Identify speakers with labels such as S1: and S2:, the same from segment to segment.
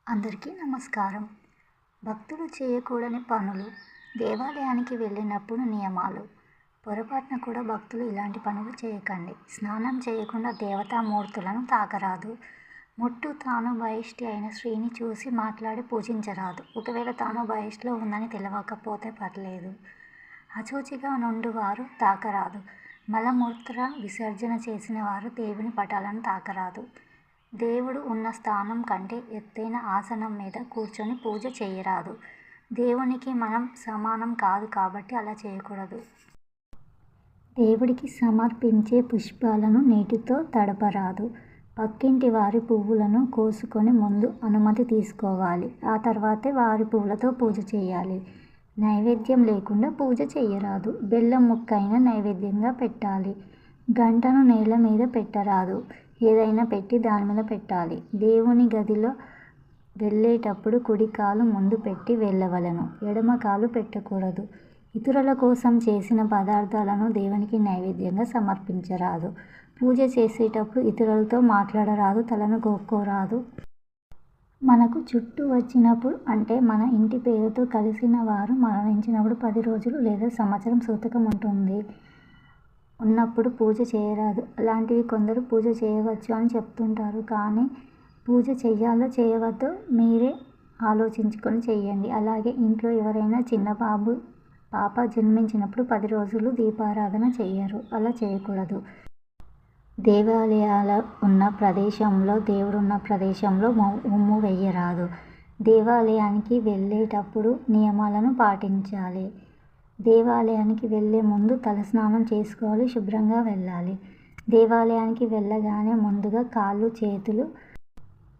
S1: అందరికీ నమస్కారం. భక్తులు చేయకూడని పనులు, దేవాలయానికి వెళ్ళినప్పుడు నియమాలు. పొరపాటున కూడా భక్తులు ఇలాంటి పనులు చేయకండి. స్నానం చేయకుండా దేవతామూర్తులను తాకరాదు. ముట్టు తాను బహిష్టి అయిన స్త్రీని చూసి మాట్లాడి పూజించరాదు. ఒకవేళ తాను బహిష్టిలో ఉందని తెలవకపోతే పర్లేదు. అశుచిగా నుండువారు తాకరాదు. మలమూత్ర విసర్జన చేసిన వారు దేవుని పటాలను తాకరాదు. దేవుడు ఉన్న స్థానం కంటే ఎత్తైన ఆసనం మీద కూర్చొని పూజ చేయరాదు. దేవునికి మనం సమానం కాదు కాబట్టి అలా చేయకూడదు. దేవుడికి సమర్పించే పుష్పాలను నీటితో తడపరాదు. పక్కింటి వారి పువ్వులను కోసుకొని ముందు అనుమతి తీసుకోవాలి. ఆ తర్వాతే వారి పువ్వులతో పూజ చేయాలి. నైవేద్యం లేకుండా పూజ చేయరాదు. బెల్లం ముక్కైనా నైవేద్యంగా పెట్టాలి. గంటను నేల మీద పెట్టరాదు. ఏదైనా పెట్టి దాని మీద పెట్టాలి. దేవుని గదిలో వెళ్ళేటప్పుడు కుడి కాలు ముందు పెట్టి వెళ్ళవలెను. ఎడమ కాలు పెట్టకూడదు. ఇతరుల కోసం చేసిన పదార్థాలను దేవునికి నైవేద్యంగా సమర్పించరాదు. పూజ చేసేటప్పుడు ఇతరులతో మాట్లాడరాదు. తలను గోక్కోరాదు. మనకు చుట్టూ వచ్చినప్పుడు అంటే మన ఇంటి పేరుతో కలిసిన వారు మరణించినప్పుడు 10 రోజులు లేదా సంవత్సరం సూతకం ఉన్నప్పుడు పూజ చేయరాదు. అలాంటివి కొందరు పూజ చేయవచ్చు అని చెప్తుంటారు. కానీ పూజ చెయ్యాలో చేయవద్దో మీరే ఆలోచించుకొని చెయ్యండి. అలాగే ఇంట్లో ఎవరైనా చిన్న పాప జన్మించినప్పుడు 10 రోజులు దీపారాధన చెయ్యరు. అలా చేయకూడదు. దేవాలయాలు ఉన్న ప్రదేశంలో దేవుడున్న ప్రదేశంలో ఉమ్ము వేయరాదు. దేవాలయానికి వెళ్ళేటప్పుడు నియమాలను పాటించాలి. దేవాలయానికి వెళ్ళే ముందు తలస్నానం చేసుకోవాలి. శుభ్రంగా వెళ్ళాలి. దేవాలయానికి వెళ్ళగానే ముందుగా కాళ్ళు చేతులు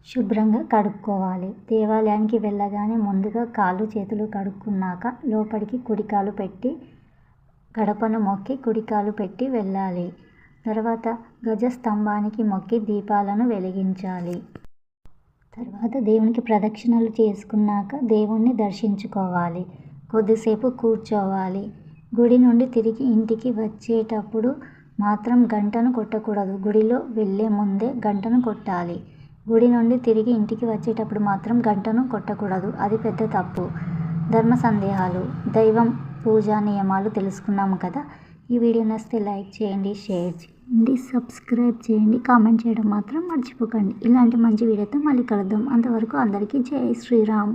S1: శుభ్రంగా కడుక్కోవాలి. దేవాలయానికి వెళ్ళగానే ముందుగా కాళ్ళు చేతులు కడుక్కున్నాక లోపలికి కుడికాలు పెట్టి గడపను మొక్కి కుడికాలు పెట్టి వెళ్ళాలి. తర్వాత గజస్తంభానికి మొక్కి దీపాలను వెలిగించాలి. తర్వాత దేవునికి ప్రదక్షిణలు చేసుకున్నాక దేవుణ్ణి దర్శించుకోవాలి. కొద్దిసేపు కూర్చోవాలి. గుడి నుండి తిరిగి ఇంటికి వచ్చేటప్పుడు మాత్రం గంటను కొట్టకూడదు. గుడిలో వెళ్ళే ముందే గంటను కొట్టాలి. గుడి నుండి తిరిగి ఇంటికి వచ్చేటప్పుడు మాత్రం గంటను కొట్టకూడదు. అది పెద్ద తప్పు. ధర్మ సందేహాలు, దైవం పూజా నియమాలు తెలుసుకున్నాము కదా. ఈ వీడియో నచ్చితే లైక్ చేయండి, షేర్ చేయండి, సబ్స్క్రైబ్ చేయండి, కామెంట్ చేయడం మాత్రం మర్చిపోకండి. ఇలాంటి మంచి వీడియోతో మళ్ళీ కలుద్దాం. అంతవరకు అందరికీ జై శ్రీరామ్.